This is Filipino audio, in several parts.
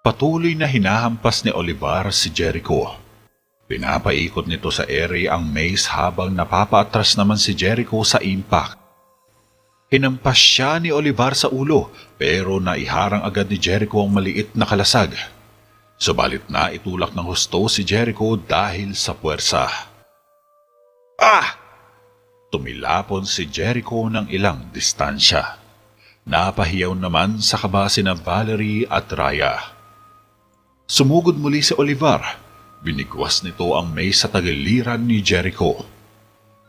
Patuloy na hinahampas ni Olivar si Jericho. Pinapaikot nito sa ere ang maze habang napapaatras naman si Jericho sa impact. Hinampas siya ni Olivar sa ulo pero naiharang agad ni Jericho ang maliit na kalasag. Subalit na itulak ng husto si Jericho dahil sa puwersa. Ah! Tumilapon si Jericho ng ilang distansya. Napahiyaw naman sa kabase na Valerie at Raya. Sumugod muli si Olivar. Binigwas nito ang maze sa tagiliran ni Jericho.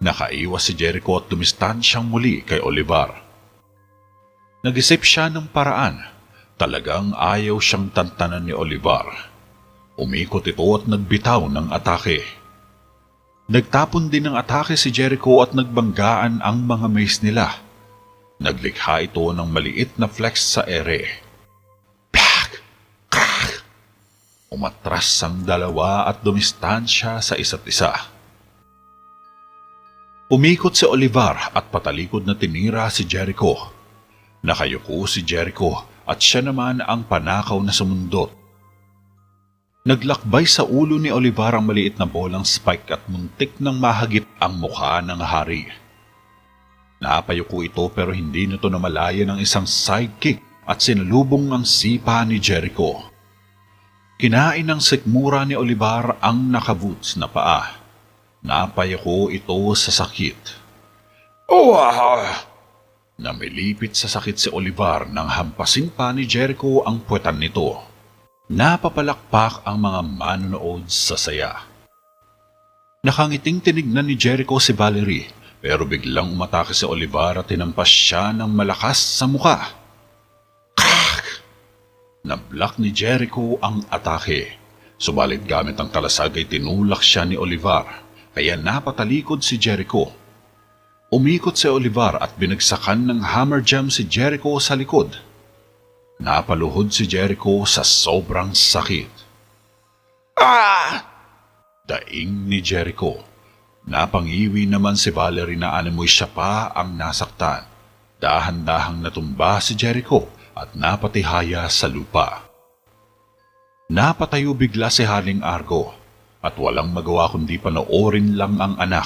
Nakaiwas si Jericho at dumistansyang muli kay Olivar. Nag-isip siya ng paraan. Talagang ayaw siyang tantanan ni Olivar. Umikot ito at nagbitaw ng atake. Nagtapon din ng atake si Jericho at nagbanggaan ang mga maze nila. Naglikha ito ng maliit na flex sa ere. Plak! Krak! Umatras ang dalawa at dumistansya sa isa't isa. Umikot si Olivar at patalikod na tinira si Jericho. Nakayuko si Jericho at siya naman ang panakaw na sumundot. Naglakbay sa ulo ni Olivar ang maliit na bolang spike at muntik nang mahagip ang mukha ng hari. Napayuko ito pero hindi nito namalaya ng isang sidekick at sinalubong ang sipa ni Jericho. Kinain ng sikmura ni Olivar ang nakaboots na paa. Napayuko ito sa sakit. Namilipit sa sakit si Olivar nang hampasin pa ni Jericho ang puwetan nito. Napapalakpak ang mga manonood sa saya. Nakangiting tinignan ni Jericho si Valerie pero biglang umatake si Olivar at tinampas siya ng malakas sa mukha. Nablock ni Jericho ang atake. Subalit gamit ang kalasag ay tinulak siya ni Olivar, kaya napatalikod si Jericho. Umikot si Olivar at binagsakan ng hammer jam si Jericho sa likod. Napaluhod si Jericho sa sobrang sakit. Daing ni Jericho. Napangiwi naman si Valerie na animoy siya pa ang nasaktan. Dahan-dahang natumba si Jericho at napatihaya sa lupa. Napatayo bigla si Haring Argo at walang magawa kundi panoorin lang ang anak.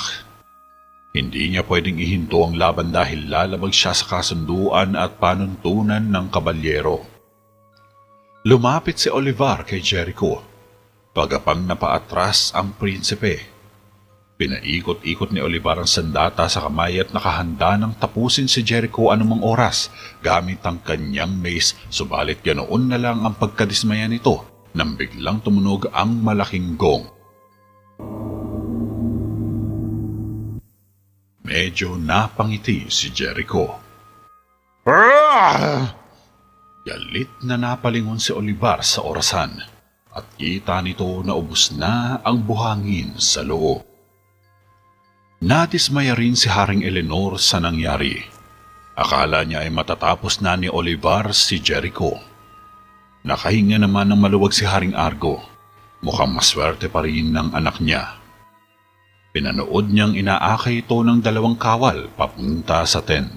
Hindi niya pwedeng ihinto ang laban dahil lalabag siya sa kasunduan at panuntunan ng kabalyero. Lumapit si Olivar kay Jericho. Pagapang napaatras ang prinsipe. Pinaikot-ikot ni Olivar ang sandata sa kamay at nakahanda ng tapusin si Jericho anumang oras gamit ang kanyang mace, subalit ganoon na lang ang pagkadismaya nito nang biglang tumunog ang malaking gong. Medyo napangiti si Jericho. Galit na napalingon si Olivar sa orasan at kita nito na ubos na ang buhangin sa loob. Nadismaya rin si Haring Eleanor sa nangyari. Akala niya ay matatapos na ni Olivar si Jericho. Nakahinga naman ng maluwag si Haring Argo. Mukhang maswerte pa rin ng anak niya. Pinanood niyang inaakay ito ng dalawang kawal papunta sa tent.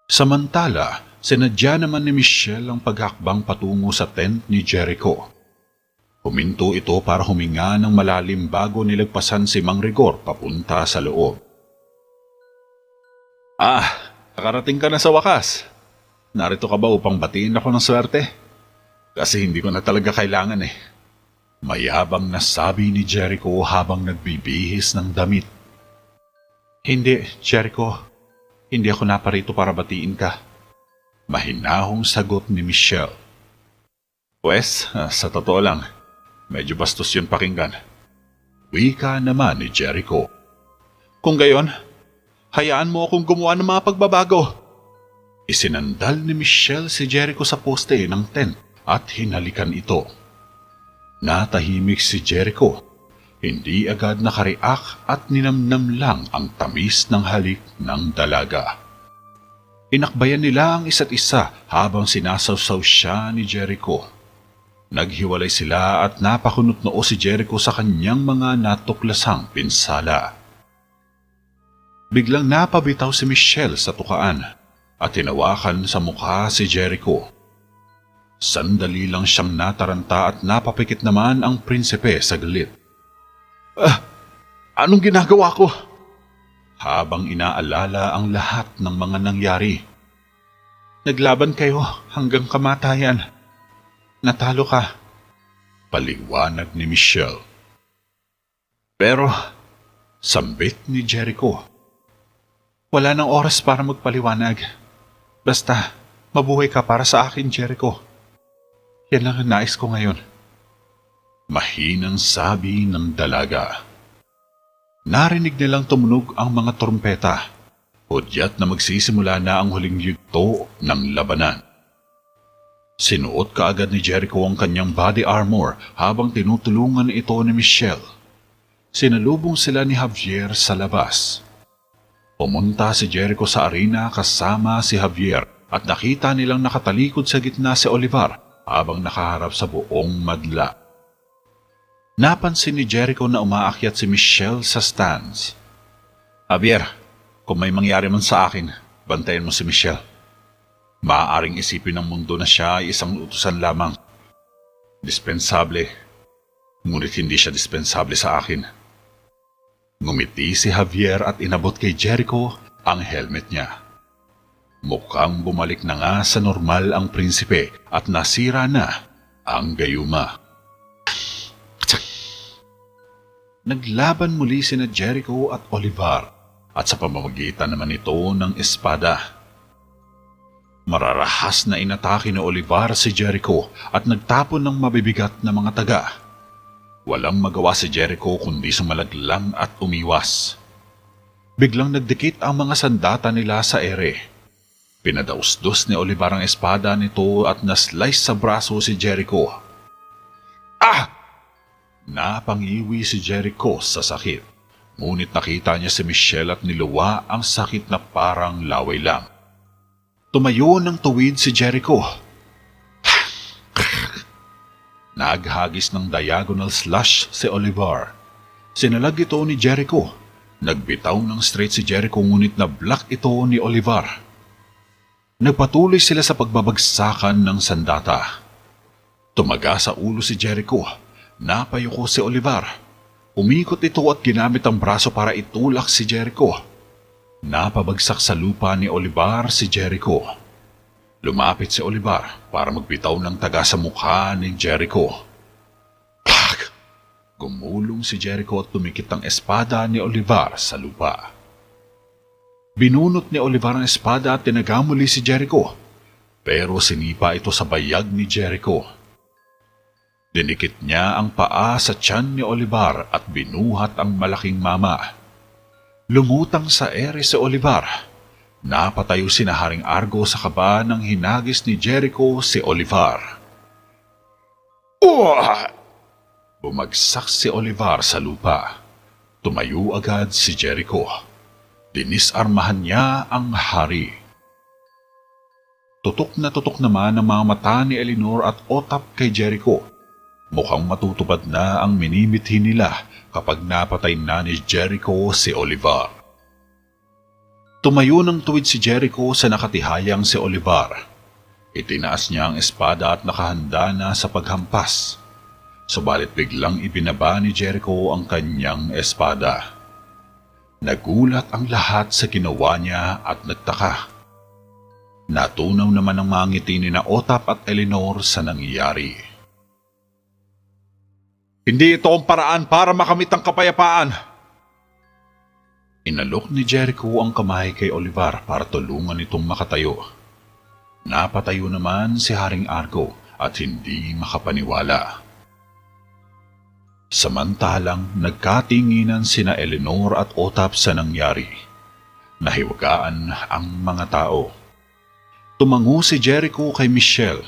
Samantala, sinadya naman ni Michelle ang paghakbang patungo sa tent ni Jericho. Huminto ito para huminga ng malalim bago nilagpasan si Mang Rigor papunta sa loob. Nakarating ka na sa wakas. Narito ka ba upang batiin ako ng swerte? Kasi hindi ko na talaga kailangan eh. Mayabang na sabi ni Jericho habang nagbibihis ng damit. Hindi, Jericho. Hindi ako naparito para batiin ka. Mahinahong sagot ni Michelle. Pwes, sa totoo lang, medyo bastos yun pakinggan. Wika naman ni Jericho. Kung gayon, hayaan mo akong gumawa ng mga pagbabago. Isinandal ni Michelle si Jericho sa poste ng tent at hinalikan ito. Natahimik si Jericho. Hindi agad nakareact at ninamnam lang ang tamis ng halik ng dalaga. Inakbayan nila ang isa't isa habang sinasawsaw siya ni Jericho. Naghiwalay sila at napakunot noo si Jericho sa kanyang mga natuklasang pinsala. Biglang napabitaw si Michelle sa tukaan at tinawakan sa mukha si Jericho. Sandali lang siyang nataranta at napapikit naman ang prinsipe sa galit. Anong ginagawa ko? Habang inaalala ang lahat ng mga nangyari. Naglaban kayo hanggang kamatayan. Natalo ka. Paliwanag ni Michelle. Pero, sambit ni Jericho. Wala nang oras para magpaliwanag. Basta, mabuhay ka para sa akin, Jericho. Yan lang ang nais ko ngayon. Mahinang sabi ng dalaga. Narinig nilang tumunog ang mga trompeta. Hudyat na magsisimula na ang huling yugto ng labanan. Sinuot kaagad ni Jericho ang kanyang body armor habang tinutulungan ito ni Michelle. Sinalubong sila ni Javier sa labas. Pumunta si Jericho sa arena kasama si Javier at nakita nilang nakatalikod sa gitna si Olivar habang nakaharap sa buong madla. Napansin ni Jericho na umaakyat si Michelle sa stands. Javier, kung may mangyari man sa akin, bantayan mo si Michelle. Maaaring isipin ng mundo na siya ay isang utusan lamang. Dispensable, ngunit hindi siya dispensable sa akin. Ngumiti si Javier at inabot kay Jericho ang helmet niya. Mukhang bumalik na nga sa normal ang prinsipe at nasira na ang gayuma. Naglaban muli sina Jericho at Olivar at sa pamamagitan naman ito ng espada. Mararahas na inatake ni Olivar si Jericho at nagtapon ng mabibigat na mga taga. Walang magawa si Jericho kundi sumalaglang at umiwas. Biglang nagdikit ang mga sandata nila sa ere. Pinadausdos ni Olivar ang espada nito at naslice sa braso si Jericho. Napangiwi si Jericho sa sakit, ngunit nakita niya si Michelle at niluwa ang sakit na parang laway lang. Tumayo ng tuwid si Jericho. Naghagis ng diagonal slash si Olivar. Sinalag ito ni Jericho. Nagbitaw ng straight si Jericho ngunit na-block ito ni Olivar. Nagpatuloy sila sa pagbabagsakan ng sandata. Tumaga sa ulo si Jericho. Napayuko si Olivar. Umikot ito at ginamit ang braso para itulak si Jericho. Napabagsak sa lupa ni Olivar si Jericho. Lumapit si Olivar para magbitaw ng taga sa mukha ni Jericho. Pak! Gumulong si Jericho at tumikit ang espada ni Olivar sa lupa. Binunot ni Olivar ang espada at tinaga muli si Jericho. Pero sinipa ito sa bayag ni Jericho. Dinikit niya ang paa sa tiyan ni Olivar at binuhat ang malaking mama. Lumutang sa ere si Olivar. Napatayo si Haring Argo sa kaba ng hinagis ni Jericho si Olivar. Bumagsak si Olivar sa lupa. Tumayo agad si Jericho. Dinisarmahan niya ang hari. Tutok na tutok naman ang mga mata ni Eleanor at Otap kay Jericho. Mukhang matutupad na ang minimithi nila kapag napatay na ni Jericho si Olivar. Tumayo ng tuwid si Jericho sa nakatihayang si Olivar. Itinaas niya ang espada at nakahanda na sa paghampas. Subalit biglang ibinaba ni Jericho ang kanyang espada. Nagulat ang lahat sa ginawa niya at nagtaka. Natunaw naman ang mga ngiti ni Otap at Eleanor sa nangyayari. Hindi ito ang paraan para makamit ang kapayapaan. Inalok ni Jericho ang kamay kay Olivar para tulungan itong makatayo. Napatayo naman si Haring Argo at hindi makapaniwala. Samantalang nagkatinginan sina Eleanor at Otap sa nangyari. Nahiwagaan ang mga tao. Tumango si Jericho kay Michelle.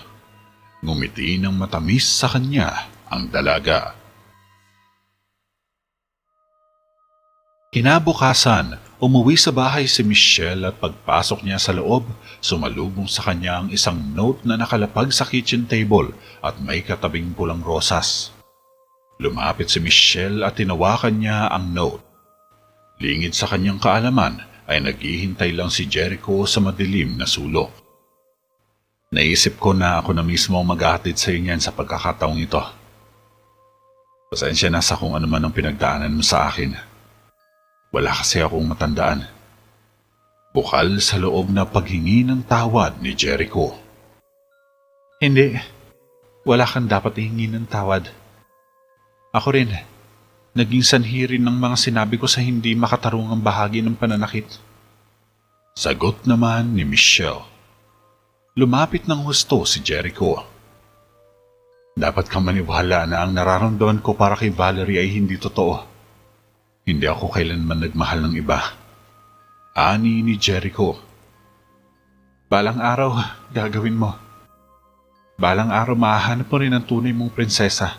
Ngumiti ng matamis sa kanya ang dalaga. Kinabukasan, umuwi sa bahay si Michelle at pagpasok niya sa loob, sumalubong sa kanya ang isang note na nakalapag sa kitchen table at may katabing pulang rosas. Lumapit si Michelle at tinawakan niya ang note. Lingid sa kanyang kaalaman ay naghihintay lang si Jericho sa madilim na sulok. Naisip ko na ako na mismo ang maghahatid sa inyo sa pagkakataong ito. Pasensya na sa kung ano man ang pinagdaanan mo sa akin. Wala kasi akong matandaan. Bukal sa loob na paghingi ng tawad ni Jericho. Hindi. Wala kang dapat ihingi ng tawad. Ako rin. Naging sanhi rin ng mga sinabi ko sa hindi makatarungang bahagi ng pananakit. Sagot naman ni Michelle. Lumapit ng husto si Jericho. Dapat kang maniwala na ang nararamdaman ko para kay Valerie ay hindi totoo. Hindi ako kailanman nagmahal ng iba. Ani ni Jericho. Balang araw, gagawin mo. Balang araw mahahanap mo rin ang tunay mong prinsesa.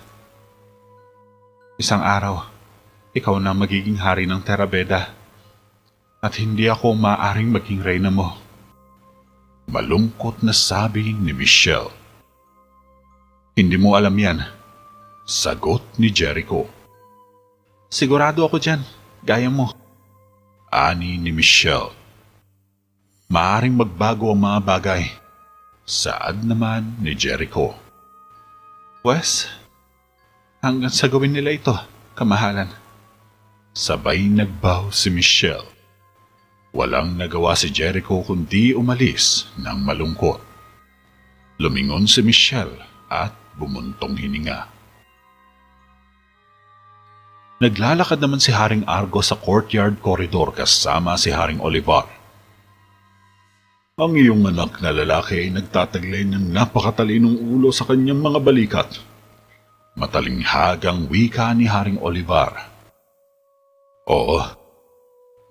Isang araw, ikaw na magiging hari ng Terabeda. At hindi ako maaaring maging reyna mo. Malungkot na sabi ni Michelle. Hindi mo alam yan. Sagot ni Jericho. Sigurado ako dyan, gaya mo. Ani ni Michelle. Maaaring magbago ang mga bagay. Saad naman ni Jericho. Wes, hanggang sa gawin nila ito, kamahalan. Sabay nagbaw si Michelle. Walang nagawa si Jericho kundi umalis ng malungkot. Lumingon si Michelle at bumuntong hininga. Naglalakad naman si Haring Argo sa courtyard corridor kasama si Haring Olivar. Ang iyong anak na lalaki ay nagtataglay ng napakatalinong ulo sa kanyang mga balikat. Matalinghagang wika ni Haring Olivar. Oo.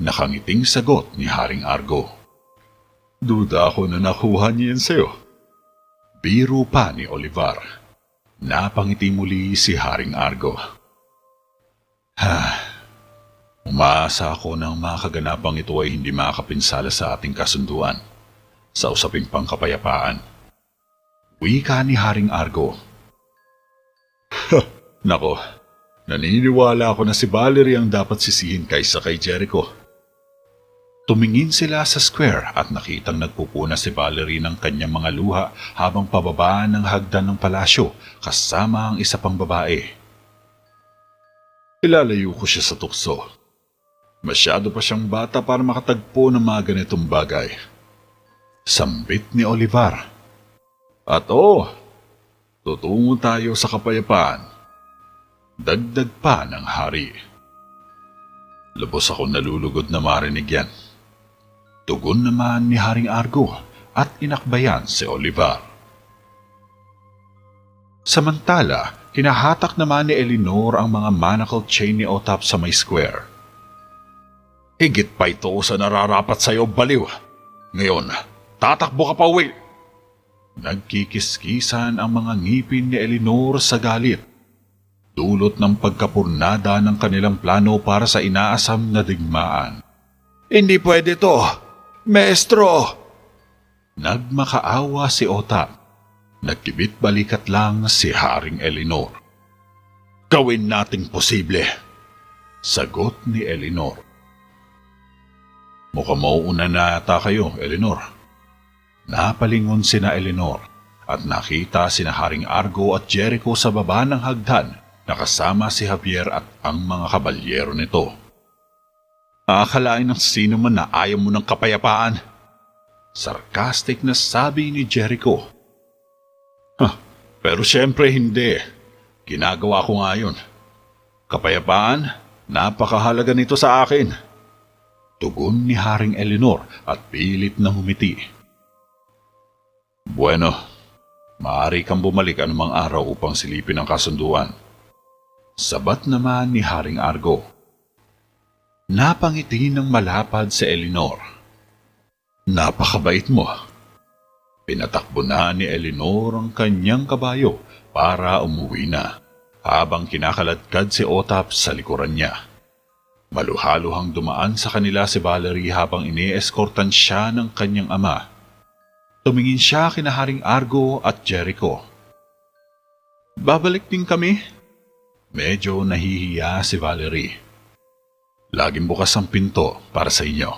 Nakangiting sagot ni Haring Argo. Duda ako na nakuha niya yan sa'yo. Biro pa ni Olivar. Napangiti muli si Haring Argo. Umaasa ako na ang mga kaganapang ito ay hindi makakapinsala sa ating kasunduan sa usaping pangkapayapaan. Wika ni Haring Argo. Nako, naniniwala ako na si Valerie ang dapat sisihin kaysa kay Jericho. Tumingin sila sa square at nakitang nagpupuna si Valerie ng kanyang mga luha habang pababa ng hagdan ng palasyo kasama ang isa pang babae. Ilalayo ko siya sa tukso. Masyado pa siyang bata para makatagpo ng mga ganitong bagay. Sambit ni Olivar. At tutungo tayo sa kapayapaan. Dagdag pa ng hari. Lubos akong nalulugod na marinig yan. Tugon naman ni Haring Argo at inakbayan si Olivar. Samantala, hinahatak naman ni Eleanor ang mga manacled chain ni Otap sa may square. Higit pa ito sa nararapat sa'yo, baliw. Ngayon, tatakbo ka pa uwi. Nagkikiskisan ang mga ngipin ni Eleanor sa galit. Dulot ng pagkapurnada ng kanilang plano para sa inaasam na digmaan. Hindi pwede to, Maestro! Nagmakaawa si Otap. Nagkibit balikat lang si Haring Eleanor. Gawin nating posible, sagot ni Eleanor. Mukhang mauuna na ata kayo, Eleanor. Napalingon sina Eleanor at nakita sina Haring Argo at Jericho sa baba ng hagdan na kasama si Javier at ang mga kabalyero nito. Akalain ng sino man na ayaw mo ng kapayapaan. Sarcastic na sabi ni Jericho. Pero syempre hindi. Ginagawa ko nga yun. Kapayapaan, napakahalaga nito sa akin. Tugon ni Haring Eleanor at pilit na humiti. Bueno, maaari kang bumalik anumang araw upang silipin ang kasunduan. Sabat naman ni Haring Argo. Napangiti ng malapad si Eleanor. Napakabait mo. Pinatakbo na ni Eleanor ang kanyang kabayo para umuwi na, habang kinakaladkad si Otap sa likuran niya. Maluhaluhang dumaan sa kanila si Valerie habang ini-eskortan siya ng kanyang ama. Tumingin siya kina Haring Argo at Jericho. Babalik din kami? Medyo nahihiya si Valerie. Laging bukas ang pinto para sa inyo.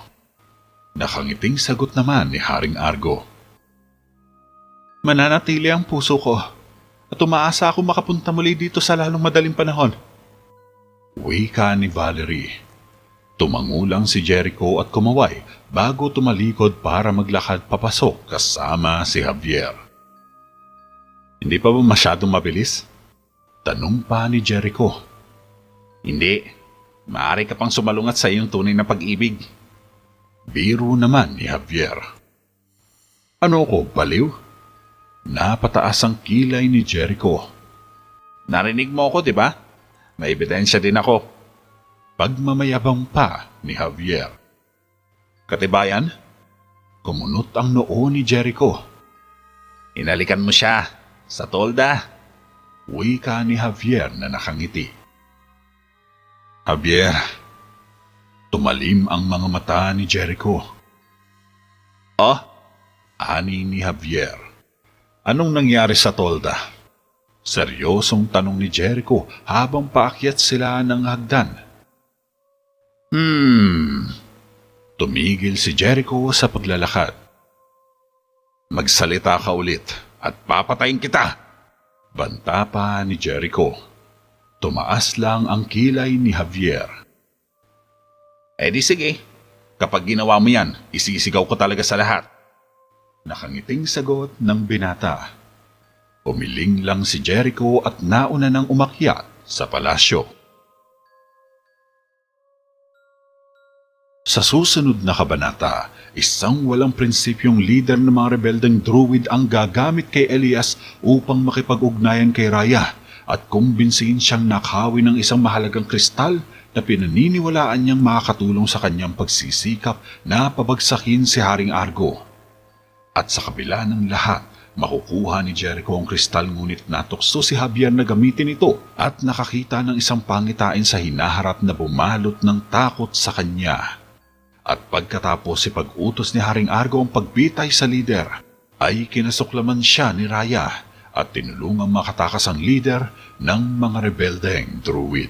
Nakangiting sagot naman ni Haring Argo. Mananatili ang puso ko at umaasa ako makapunta muli dito sa lalong madaling panahon. Wika ni Valerie. Tumangulang si Jericho at kumaway bago tumalikod para maglakad papasok kasama si Javier. Hindi pa ba masyadong mabilis? Tanong pa ni Jericho. Hindi. Maaari ka pang sumalungat sa iyong tunay na pag-ibig. Biro naman ni Javier. Ano ko, baliw? Napataas ang kilay ni Jericho. Narinig mo ako, di ba? May ebidensya din ako. Pagmamayabang pa ni Javier. Katibayan? Kumunot ang noo ni Jericho. Inalikan mo siya sa tolda. Wika ni Javier na nakangiti. Javier, tumalim ang mga mata ni Jericho. Oh? Ani ni Javier. Anong nangyari sa tolda? Seryosong tanong ni Jericho habang paakyat sila ng hagdan. Tumigil si Jericho sa paglalakad. Magsalita ka ulit at papatayin kita! Banta pa ni Jericho. Tumaas lang ang kilay ni Javier. Di sige, kapag ginawa mo yan, isisigaw ko talaga sa lahat. Nakangiting sagot ng binata. Umiling lang si Jericho at nauna nang umakyat sa palasyo. Sa susunod na kabanata, isang walang prinsipyong leader ng mga rebeldeng druid ang gagamit kay Elias upang makipag-ugnayan kay Raya at kumbinsihin siyang nakawin ng isang mahalagang kristal na pinaniniwalaan niyang makakatulong sa kanyang pagsisikap na pabagsakin si Haring Argo. At sa kabila ng lahat, makukuha ni Jericho ang kristal ngunit natukso si Javier na gamitin ito at nakakita ng isang pangitain sa hinaharap na bumalot ng takot sa kanya. At pagkatapos si pag-utos ni Haring Argo ang pagbitay sa lider, ay kinasuklaman siya ni Raya at tinulungang makatakas ang lider ng mga rebeldeng druid.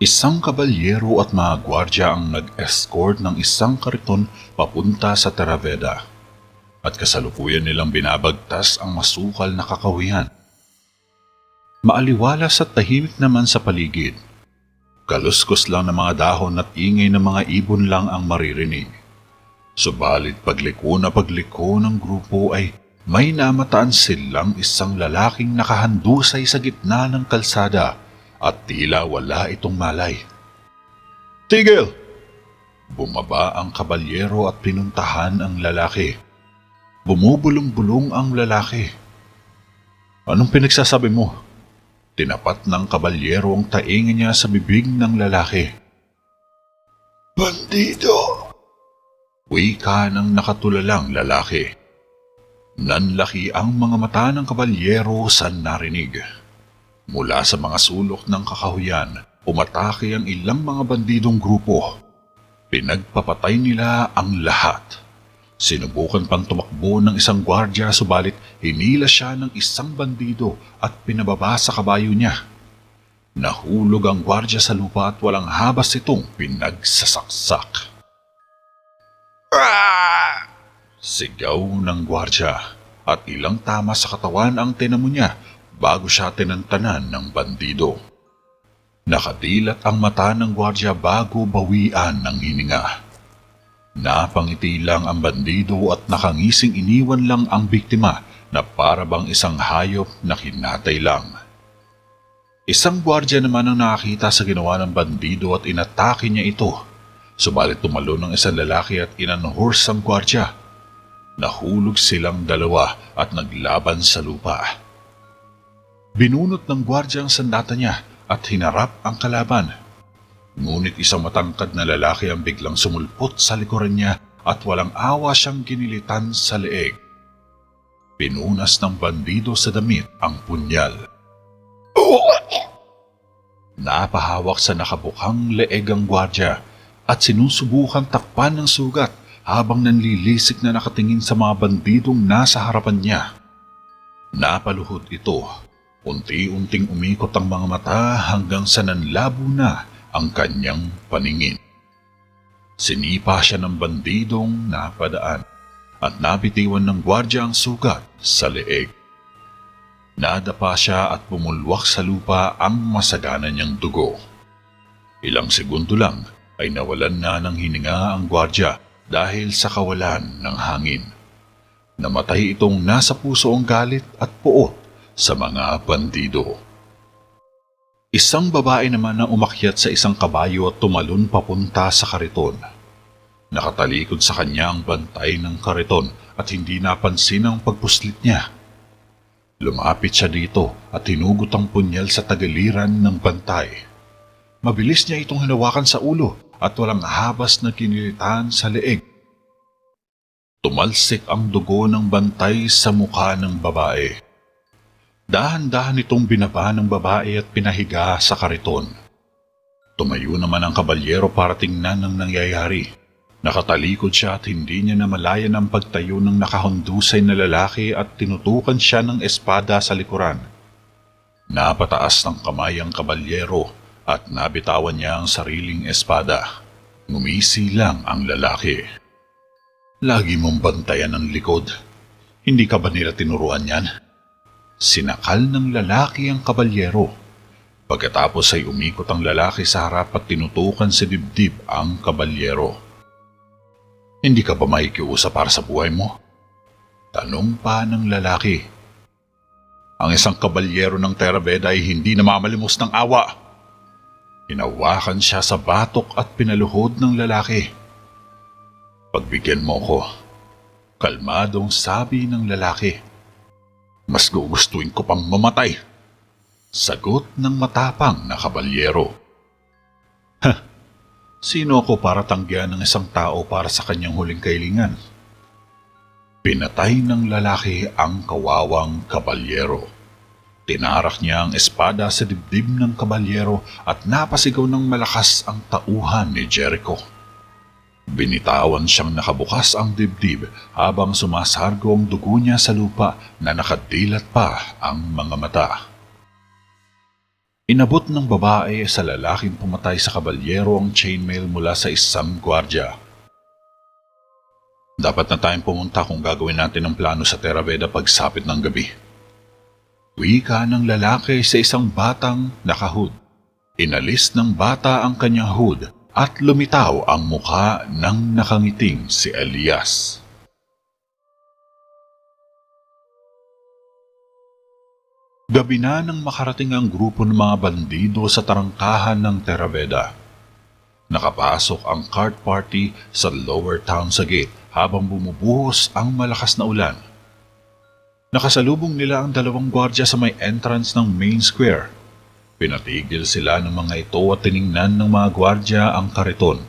Isang kabalyero at mga gwardya ang nag-escort ng isang kariton papunta sa Terraveda at kasalukuyan nilang binabagtas ang masukal na kakahuyan. Maaliwalas at tahimik naman sa paligid. Kaluskos lang ng mga dahon at ingay ng mga ibon lang ang maririnig. Subalit pagliko ng grupo ay may namataan silang isang lalaking nakahandusay sa gitna ng kalsada at tila wala itong malay. Tigil! Bumaba ang kabalyero at pinuntahan ang lalaki. Bumubulong-bulong ang lalaki. Anong pinagsasabi mo? Tinapat ng kabalyero ang tainga niya sa bibig ng lalaki. Bandido! Wika ng nakatulalang lalaki. Nanlaki ang mga mata ng kabalyero sa narinig. Mula sa mga sulok ng kakahuyan, umatake ang ilang mga bandidong grupo. Pinagpapatay nila ang lahat. Sinubukan pang tumakbo ng isang gwardya subalit hinila siya ng isang bandido at pinababa sa kabayo niya. Nahulog ang gwardya sa lupa at walang habas itong pinagsasaksak. Ah! Sigaw ng gwardya at ilang tama sa katawan ang tinamo niya bago siya tinantanan ng bandido. Nakadilat ang mata ng gwardya bago bawian ng hininga. Napangiti lang ang bandido at nakangising iniwan lang ang biktima na para bang isang hayop na kinatay lang. Isang gwardya naman ang nakakita sa ginawa ng bandido at inatake niya ito. Subalit tumalo ng isang lalaki at inanhors ang gwardya. Nahulog silang dalawa at naglaban sa lupa. Binunot ng gwardya ang sandata niya at hinarap ang kalaban. Ngunit isang matangkad na lalaki ang biglang sumulpot sa likuran niya at walang awa siyang ginilitan sa leeg. Pinunas ng bandido sa damit ang punyal. Napahawak sa nakabukhang leeg ang gwardya at sinusubukang takpan ng sugat habang nanlilisik na nakatingin sa mga bandidong nasa harapan niya. Napaluhod ito. Unti-unting umikot ang mga mata hanggang sa nanlabo na ang kanyang paningin. Sinipa siya ng bandidong napadaan. at nabitiwan ng gwardya ang sugat sa leeg. Nadapa siya at bumulwak sa lupa ang masagana niyang dugo. Ilang segundo lang ay nawalan na ng hininga ang gwardya dahil sa kawalan ng hangin. Namatay itong nasa puso ang galit at puot sa mga bandido. Isang babae naman ang umakyat sa isang kabayo at tumalon papunta sa kariton. Nakatalikod sa kanya ang bantay ng kariton at hindi napansin ang pagpuslit niya. Lumapit siya dito at hinugot ang punyal sa tagiliran ng bantay. Mabilis niya itong hinawakan sa ulo at walang habas na kinilitan sa leeg. Tumalsik ang dugo ng bantay sa mukha ng babae. Dahan-dahan itong binaba ng babae at pinahiga sa kariton. Tumayo naman ang kabalyero para tingnan ang nangyayari. Nakatalikod siya at hindi niya namalayan ang pagtayo ng nakahundusay na lalaki at tinutukan siya ng espada sa likuran. Napataas ng kamay ang kabalyero at nabitawan niya ang sariling espada. Ngumisi lang ang lalaki. Lagi mong bantayan ang likod. Hindi ka ba nila tinuruan yan? Sinakal ng lalaki ang kabalyero. Pagkatapos ay umikot ang lalaki sa harap at tinutukan sa dibdib ang kabalyero. Hindi ka ba makikiusap para sa buhay mo? Tanong pa ng lalaki. Ang isang kabalyero ng Terabeda ay hindi namamalimos ng awa. Hinawakan siya sa batok at pinaluhod ng lalaki. Pagbigyan mo ko, kalmadong sabi ng lalaki. Mas gugustuhin ko pang mamatay. Sagot ng matapang na kabalyero. Sino ako para tanggihan ng isang tao para sa kanyang huling kailingan? Pinatay ng lalaki ang kawawang kabalyero. Tinarak niya ang espada sa dibdib ng kabalyero at napasigaw ng malakas ang tauhan ni Jericho. Binitawan siyang nakabukas ang dibdib habang sumasargo ang dugo niya sa lupa na nakadilat pa ang mga mata. Inabot ng babae sa lalaking pumatay sa kabalyero ang chainmail mula sa isang gwardya. Dapat na tayong pumunta kung gagawin natin ang plano sa Terabeda pagsapit ng gabi. Wika ng lalaki sa isang batang nakahood. Inalis ng bata ang kanyang hood at lumitaw ang mukha ng nakangiting si Elias. Gabi na nang makarating ang grupo ng mga bandido sa tarangkahan ng Terabeda. Nakapasok ang cart party sa lower town sa gate habang bumubuhos ang malakas na ulan. Nakasalubong nila ang dalawang gwardya sa may entrance ng main square. Pinatigil sila ng mga ito at tiningnan ng mga gwardya ang kariton.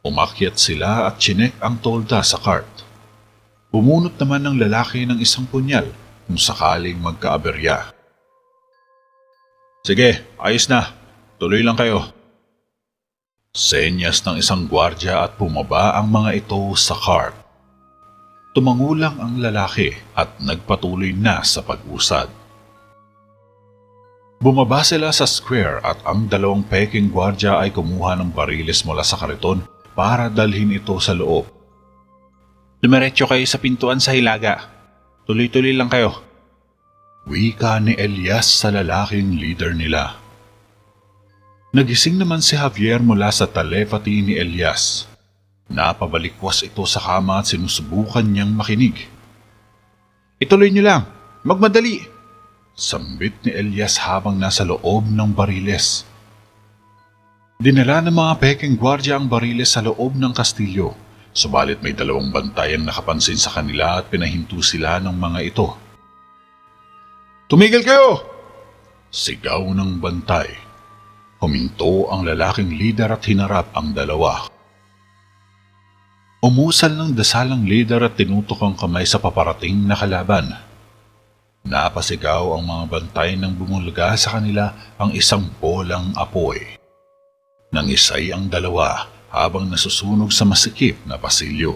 Umakyat sila at chinek ang tolda sa cart. Bumunot naman ng lalaki ng isang punyal kung sakaling magkaaberya. Sige, ayos na. Tuloy lang kayo. Senyas ng isang gwardya at bumaba ang mga ito sa cart. Tumangulang ang lalaki at nagpatuloy na sa pag-usad. Bumaba sila sa square at ang dalawang peking gwardya ay kumuha ng bariles mula sa kariton para dalhin ito sa loob. Dumiretso kayo sa pintuan sa hilaga. Tuloy-tuloy lang kayo. Wika ni Elias sa lalaking leader nila. Nagising naman si Javier mula sa telepathy ni Elias. Napabalikwas ito sa kama at sinusubukan niyang makinig. Ituloy niyo lang, magmadali! Sambit ni Elias habang nasa loob ng bariles. Dinala ng mga peking gwardya ang bariles sa loob ng kastilyo. Subalit may dalawang bantay ang nakapansin sa kanila at pinahinto sila ng mga ito. Tumigil kayo! Sigaw ng bantay. Huminto ang lalaking leader at hinarap ang dalawa. Umusal ng dasalang leader at tinutok ang kamay sa paparating na kalaban. Napasigaw ang mga bantay nang bumulga sa kanila ang isang bolang apoy. Nangisay ang dalawa habang nasusunog sa masikip na pasilyo.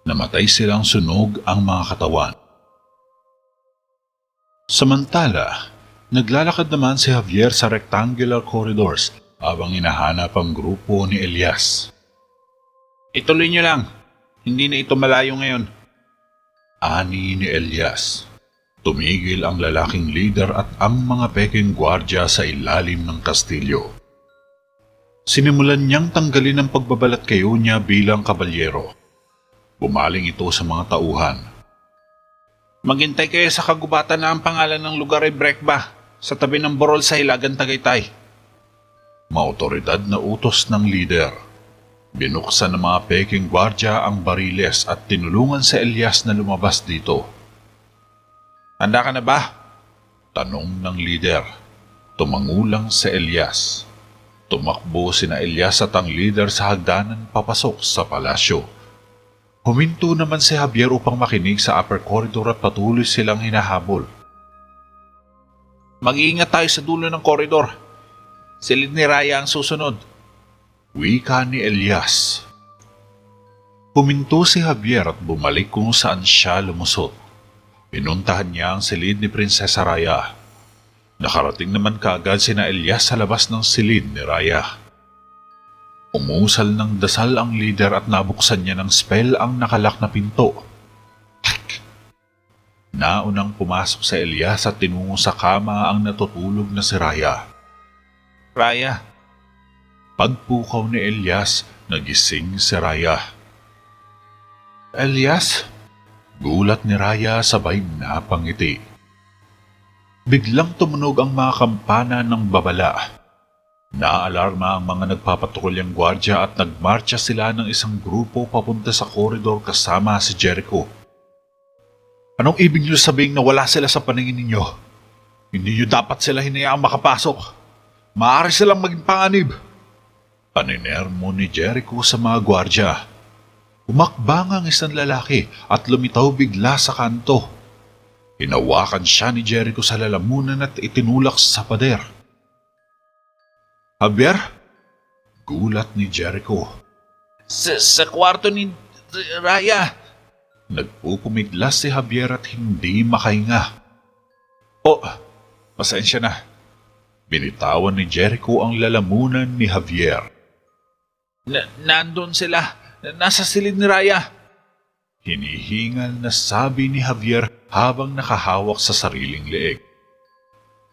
Namatay silang sunog ang mga katawan. Samantala, naglalakad naman si Javier sa rectangular corridors habang hinahanap ang grupo ni Elias. Ituloy niyo lang. Hindi na ito malayo ngayon. Ani ni Elias. Tumigil ang lalaking leader at ang mga peking gwardya sa ilalim ng kastilyo. Sinimulan niyang tanggalin ang pagbabalat kayo niya bilang kabalyero. Bumaling ito sa mga tauhan. Maghintay kayo sa kagubatan na ang pangalan ng lugar ay Brekba, sa tabi ng Borol sa Hilagang Tagaytay. Maotoridad na utos ng leader. Binuksan ng mga peking gwardya ang bariles at tinulungan si Elias na lumabas dito. Handa ka na ba? Tanong ng leader. Tumangulang si Elias. Tumakbo sina Elias at ang leader sa hagdanan papasok sa palasyo. Huminto naman si Javier upang makinig sa upper corridor at patuloy silang hinahabol. Mag-iingat tayo sa dulo ng koridor. Silid ni Raya ang susunod. Wika ni Elias. Huminto si Javier at bumalik kung saan siya lumusot. Pinuntahan niya ang silid ni Prinsesa Raya. Nakarating naman kaagad sina Elias sa labas ng silid ni Raya. Umusal ng dasal ang leader at nabuksan niya ng spell ang nakalak na pinto. Naunang pumasok sa Elias at tinungo sa kama ang natutulog na si Raya. Raya. Pagpukaw ni Elias, nagising si Raya. Elias? Gulat ni Raya sabay napangiti. Biglang tumunog ang mga kampana ng babala. Naalarma ang mga nagpapatuloyang gwardya at nagmarcha sila ng isang grupo papunta sa koridor kasama si Jericho. Anong ibig niyo sabihin na wala sila sa paningin ninyo? Hindi niyo dapat sila hinayaang makapasok. Maaari silang maging panganib. Paninermo ni Jericho sa mga gwardya. Umakbang ang isang lalaki at lumitaw bigla sa kanto. Hinawakan siya ni Jericho sa lalamunan at itinulak sa pader. Javier? Gulat ni Jericho. Sa kwarto ni Raya. Nagpupumiglas si Javier at hindi makahinga. Oh, pasensya na. Binitawan ni Jericho ang lalamunan ni Javier. Nandun sila. Nasa silid ni Raya. Hinihingal na sabi ni Javier habang nakahawak sa sariling leeg.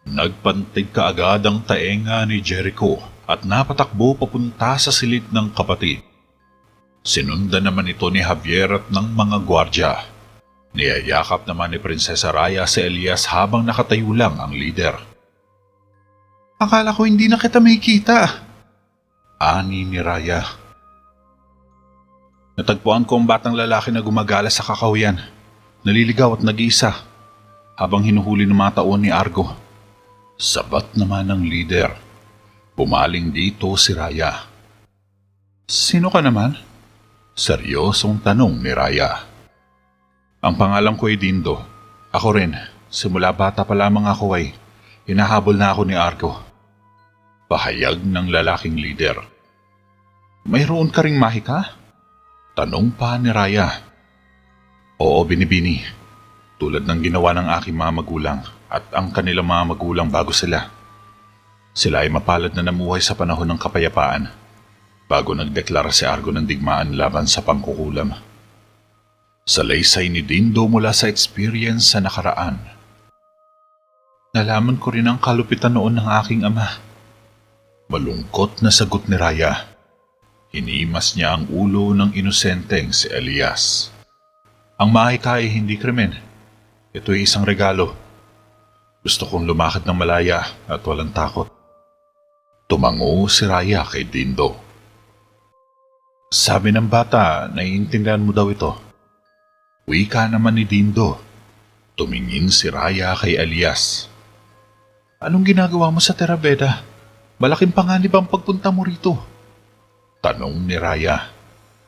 Nagpantig kaagad ang taenga ni Jericho at napatakbo papunta sa silid ng kapatid. Sinundan naman ito ni Javier at ng mga gwardya. Niyayakap naman ni Prinsesa Raya si Elias habang nakatayo lang ang leader. Akala ko hindi na kita makikita. Ani ni Raya. Natagpuan ko ang batang lalaki na gumagala sa kakahuyan. Naliligaw at nag-iisa habang hinuhuli ng mga taon ni Argo. Sabat naman ng leader. Pumaling dito si Raya. Sino ka naman? Seryosong tanong ni Raya. Ang pangalan ko ay Dindo. Ako rin. Simula bata pa lamang ako ay hinahabol na ako ni Argo. Pahayag ng lalaking leader. Mayroon ka ring mahika? Tanong pa ni Raya. Oo, binibini. Tulad ng ginawa ng aking mga magulang at ang kanilang mga magulang bago sila. Sila ay mapalad na namuhay sa panahon ng kapayapaan bago nagdeklara si Argo ng digmaan laban sa pangkukulam. Salaysay ni Dindo mula sa experience sa nakaraan. Nalaman ko rin ang kalupitan noon ng aking ama. Malungkot na sagot ni Raya. Hinimas niya ang ulo ng inosenteng si Elias. Ang mahika ay hindi krimen. Ito ay isang regalo. Gusto kong lumakad ng malaya at walang takot. Tumango si Raya kay Dindo. Sabi ng bata, naiintindihan mo daw ito. Wika naman ni Dindo. Tumingin si Raya kay Elias. Anong ginagawa mo sa Terabeda? Malaking panganib ang pagpunta mo rito. Tanong ni Raya.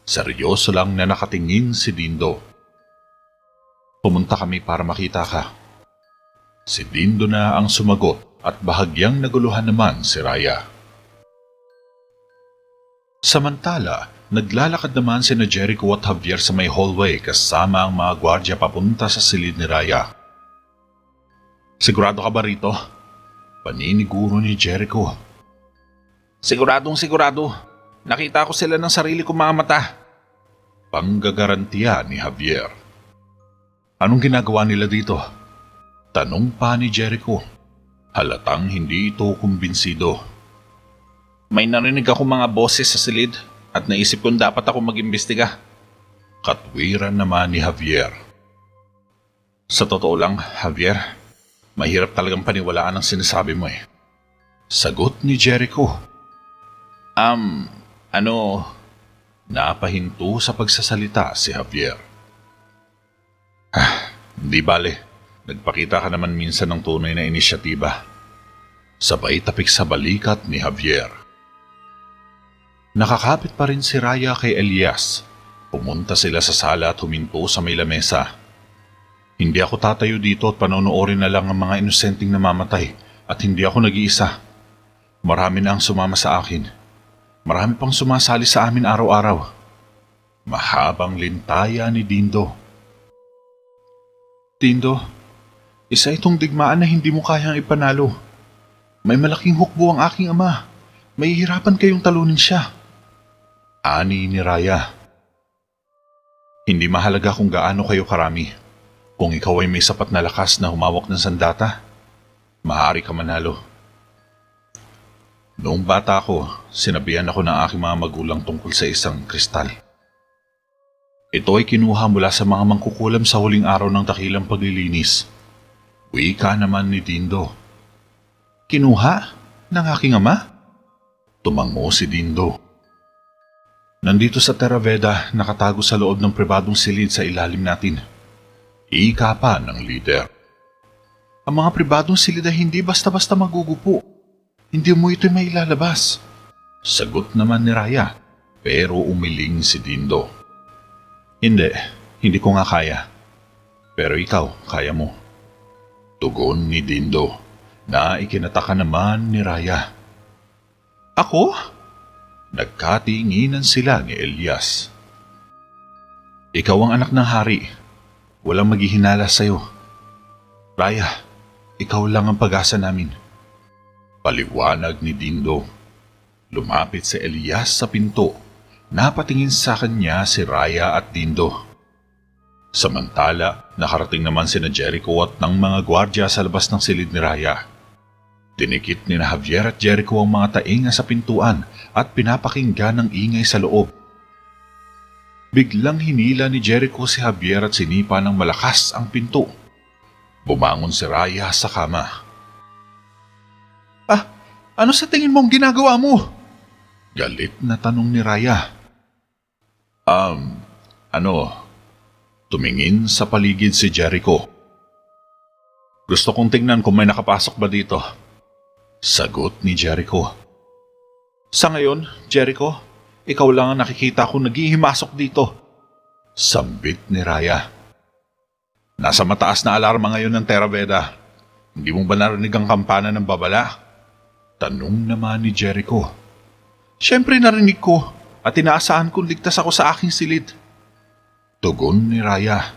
Seryoso lang na nakatingin si Dindo. Pumunta kami para makita ka. Si Dindo na ang sumagot at bahagyang naguluhan naman si Raya. Samantala, naglalakad naman sina Jericho at Javier sa may hallway kasama ang mga gwardya papunta sa silid ni Raya. Sigurado ka ba rito? Paniniguro ni Jericho. Siguradong sigurado. Nakita ko sila ng sarili kong mga mata. Panggagarantiya ni Javier. Anong ginagawa nila dito? Tanong pa ni Jericho. Halatang hindi ito kumbinsido. May narinig ako mga boses sa silid at naisip kong dapat ako mag-imbestiga. Katwiran naman ni Javier. Sa totoo lang, Javier, mahirap talagang paniwalaan ang sinasabi mo eh. Sagot ni Jericho. Napahinto sa pagsasalita si Javier. Di bale, nagpakita ka naman minsan ng tunay na inisyatiba. Sabay tapik sa balikat ni Javier. Nakakapit pa rin si Raya kay Elias. Pumunta sila sa sala at huminto sa may lamesa. Hindi ako tatayo dito at panonoorin na lang ang mga inosenteng namamatay at hindi ako nag-iisa. Marami na ang sumama sa akin. Marami pang sumasali sa amin araw-araw. Mahabang lintaya ni Dindo. Dindo, isa itong digmaan na hindi mo kayang ipanalo. May malaking hukbo ang aking ama. Mahihirapan kayong talunin siya. Ani ni Raya. Hindi mahalaga kung gaano kayo karami. Kung ikaw ay may sapat na lakas na humawak ng sandata, maaari ka manalo. Noong bata ako, sinabihan ako ng aking mga magulang tungkol sa isang kristal. Ito ay kinuha mula sa mga mangkukulam sa huling araw ng dakilang paglilinis. Wika naman ni Dindo. Kinuha? Ng aking ama? Tumango si Dindo. Nandito sa Theraveda, nakatago sa loob ng pribadong silid sa ilalim natin. Ika pa ng leader. Ang mga pribadong silid ay hindi basta-basta magugupo. Hindi mo ito'y may ilalabas. Sagot naman ni Raya, pero umiling si Dindo. Hindi ko nga kaya. Pero ikaw, kaya mo. Tugon ni Dindo, na ikinataka naman ni Raya. Ako? Nagkatinginan sila ni Elias. Ikaw ang anak ng hari. Walang maghihinala sa'yo. Raya, ikaw lang ang pag-asa namin. Paliwanag ni Dindo. Lumapit si Elias sa pinto. Napatingin sa kanya si Raya at Dindo. Samantala, nakarating naman sina Jericho at ng mga gwardya sa labas ng silid ni Raya. Dinikit ni Javier at Jericho ang mga tainga sa pintuan at pinapakinggan ng ingay sa loob. Biglang hinila ni Jericho si Javier at sinipa ng malakas ang pinto. Bumangon si Raya sa kama. Ano sa tingin mong ginagawa mo? Galit na tanong ni Raya. Tumingin sa paligid si Jericho. Gusto kong tingnan kung may nakapasok ba dito. Sagot ni Jericho. Sa ngayon, Jericho, ikaw lang ang nakikita kong naghihimasok dito. Sambit ni Raya. Nasa mataas na alarma ngayon ng Theraveda. Hindi mo ba narinig ang kampana ng babala? Tanong naman ni Jericho. Siyempre narinig ko at inaasahan kong ligtas ako sa aking silid. Tugon ni Raya.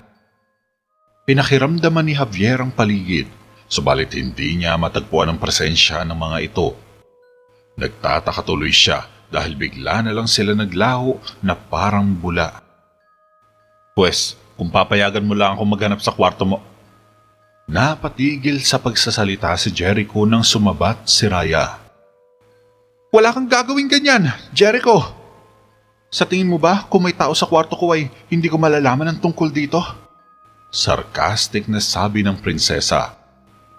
Pinakiramdaman ni Javier ang paligid, subalit hindi niya matagpuan ang presensya ng mga ito. Nagtataka tuloy siya dahil bigla na lang sila naglaho na parang bula. Pwes, kung papayagan mo lang ako maghanap sa kwarto mo. Napatigil sa pagsasalita si Jericho nang sumabat si Raya. Wala kang gagawin ganyan, Jericho! Sa tingin mo ba kung may tao sa kwarto ko ay hindi ko malalaman ang tungkol dito? Sarcastic na sabi ng prinsesa.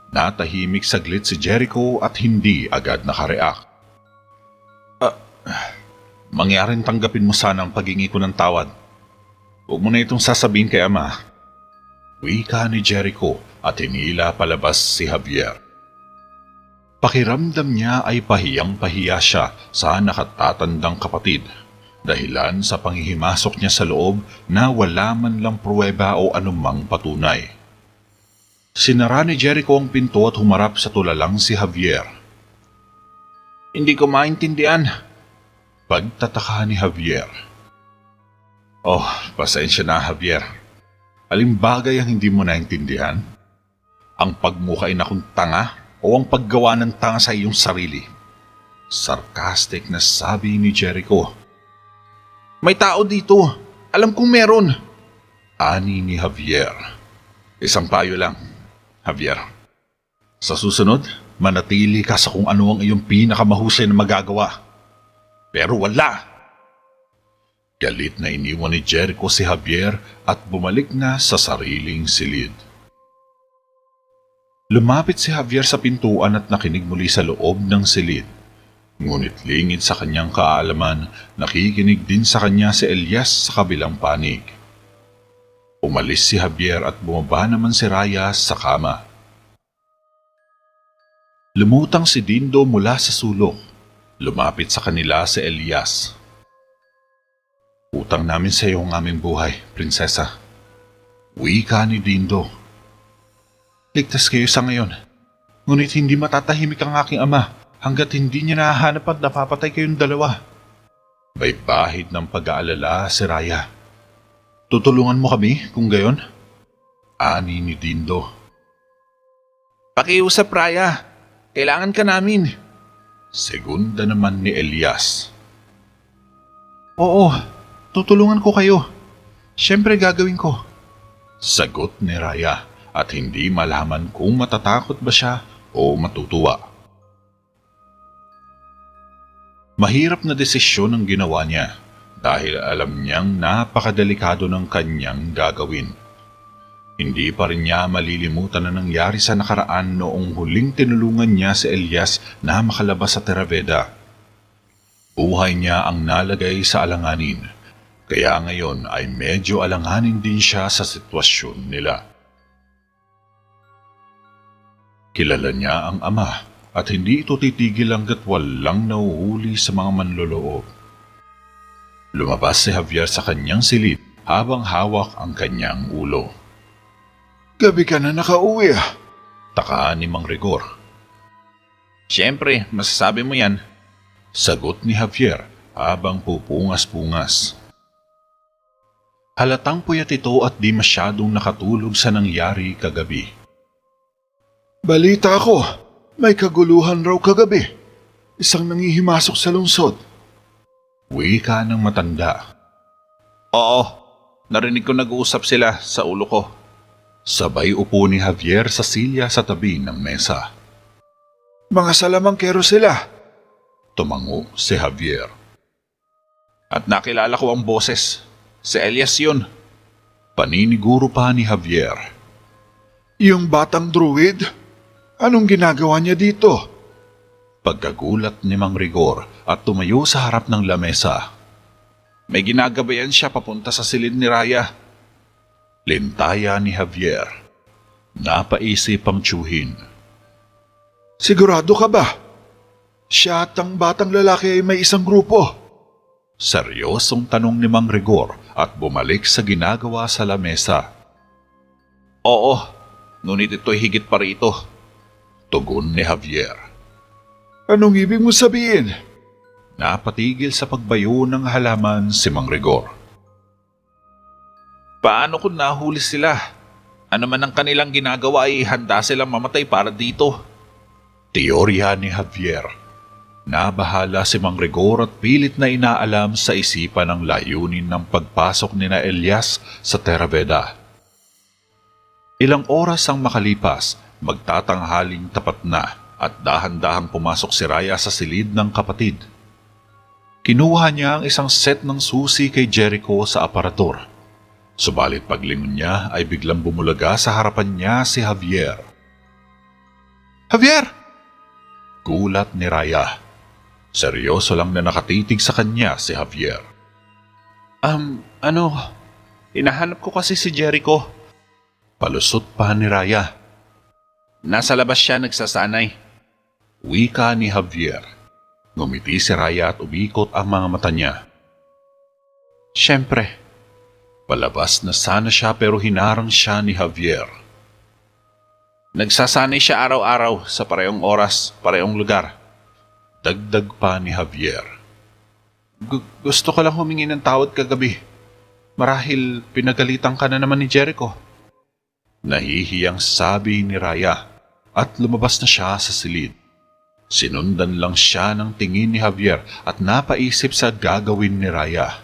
Natahimik saglit si Jericho at hindi agad nakareact. Mangyaring tanggapin mo sana ang paghingi ko ng tawad. Huwag mo na itong sasabihin kay ama. Wika ni Jericho at hinila palabas si Javier. Pakiramdam niya ay pahiyang-pahiya siya sa nakatatandang kapatid, dahilan sa panghihimasok niya sa loob na wala man lang pruweba o anumang patunay. Sinara ni Jericho ang pinto at humarap sa tulalang si Javier. Hindi ko maintindihan. Pagtataka ni Javier. Oh, pasensya na Javier. Aling bagay ang hindi mo naintindihan? Ang pagmukain akong tanga o ang paggawa ng tanga sa iyong sarili? Sarcastic na sabi ni Jericho. May tao dito. Alam kong meron. Ani ni Javier. Isang payo lang, Javier. Sa susunod, manatili ka sa kung ano ang iyong pinakamahusay na magagawa. Pero wala! Galit na iniwan ni Jericho si Javier at bumalik na sa sariling silid. Lumapit si Javier sa pintuan at nakinig muli sa loob ng silid. Ngunit lingid sa kanyang kaalaman, nakikinig din sa kanya si Elias sa kabilang panig. Umalis si Javier at bumaba naman si Raya sa kama. Lumutang si Dindo mula sa sulok. Lumapit sa kanila si Elias. Utang namin sa iyo ang aming buhay, prinsesa. Wika ni Dindo. Ligtas kayo sa ngayon. Ngunit hindi matatahimik ang aking ama hanggat hindi niya nahahanap at napapatay kayong dalawa. May bahid ng pag-aalala si Raya. Tutulungan mo kami kung gayon? Ani ni Dindo. Pakiusap, Raya. Kailangan ka namin. Segunda naman ni Elias. Oo, tutulungan ko kayo. Siyempre gagawin ko. Sagot ni Raya at hindi malaman kung matatakot ba siya o matutuwa. Mahirap na desisyon ang ginawa niya dahil alam niyang napakadelikado ng kanyang gagawin. Hindi pa rin niya malilimutan na nangyari sa nakaraan noong huling tinulungan niya si Elias na makalabas sa Terraveda. Buhay niya ang nalagay sa alanganin, kaya ngayon ay medyo alanganin din siya sa sitwasyon nila. Kilala niya ang ama at hindi ito titigil hanggat walang nauhuli sa mga manloloob. Lumabas si Javier sa kanyang silid habang hawak ang kanyang ulo. Gabi ka na nakauwi ah. Takaan ni Mang Rigor. Siyempre, masasabi mo yan. Sagot ni Javier habang pupungas-pungas. Halatang puyat ito at di masyadong nakatulog sa nangyari kagabi. Balita ko, may kaguluhan raw kagabi. Isang nangihimasok sa lungsod. Wika ng matanda. Oo, narinig ko nag-uusap sila sa ulo ko. Sabay upo ni Javier sa silya sa tabi ng mesa. Mga salamangkero sila. Tumango si Javier. At nakilala ko ang boses. Si Elias yun. Paniniguro pa ni Javier. Yung batang druid? Anong ginagawa niya dito? Pagkagulat ni Mang Rigor at tumayo sa harap ng lamesa. May ginagabayan siya papunta sa silid ni Raya. Lintaya ni Javier. Napaisip ang tiyuhin. Sigurado ka ba? Siya at ang batang lalaki ay may isang grupo. Seryosong tanong ni Mang Rigor at bumalik sa ginagawa sa lamesa. Oo, ngunit ito'y higit pa rito. Tugon ni Javier. Anong ibig mo sabihin? Napatigil sa pagbayo ng halaman si Mang Rigor. Paano kung nahuli sila? Ano man ang kanilang ginagawa ay handa silang mamatay para dito. Teorya ni Javier. Nabahala si Mang Rigor at pilit na inaalam sa isipan ang layunin ng pagpasok ni na Elias sa Terraveda. Ilang oras ang makalipas, magtatanghaling tapat na at dahan-dahang pumasok si Raya sa silid ng kapatid. Kinuha niya ang isang set ng susi kay Jericho sa aparador. Subalit paglingon niya ay biglang bumulaga sa harapan niya si Javier. Javier! Gulat ni Raya. Seryoso lang na nakatitig sa kanya si Javier. Hinahanap ko kasi si Jericho. Palusot pa ni Raya. Nasa labas siya nagsasanay. Wika ni Javier. Ngumiti si Raya at umikot ang mga mata niya. Siyempre. Palabas na sana siya pero hinarang siya ni Javier. Nagsasanay siya araw-araw sa parehong oras, parehong lugar. Dagdag pa ni Javier. Gusto ko lang humingi ng tawad kagabi. Marahil pinagalitan ka na naman ni Jericho. Nahihiyang sabi ni Raya at lumabas na siya sa silid. Sinundan lang siya ng tingin ni Javier at napaisip sa gagawin ni Raya.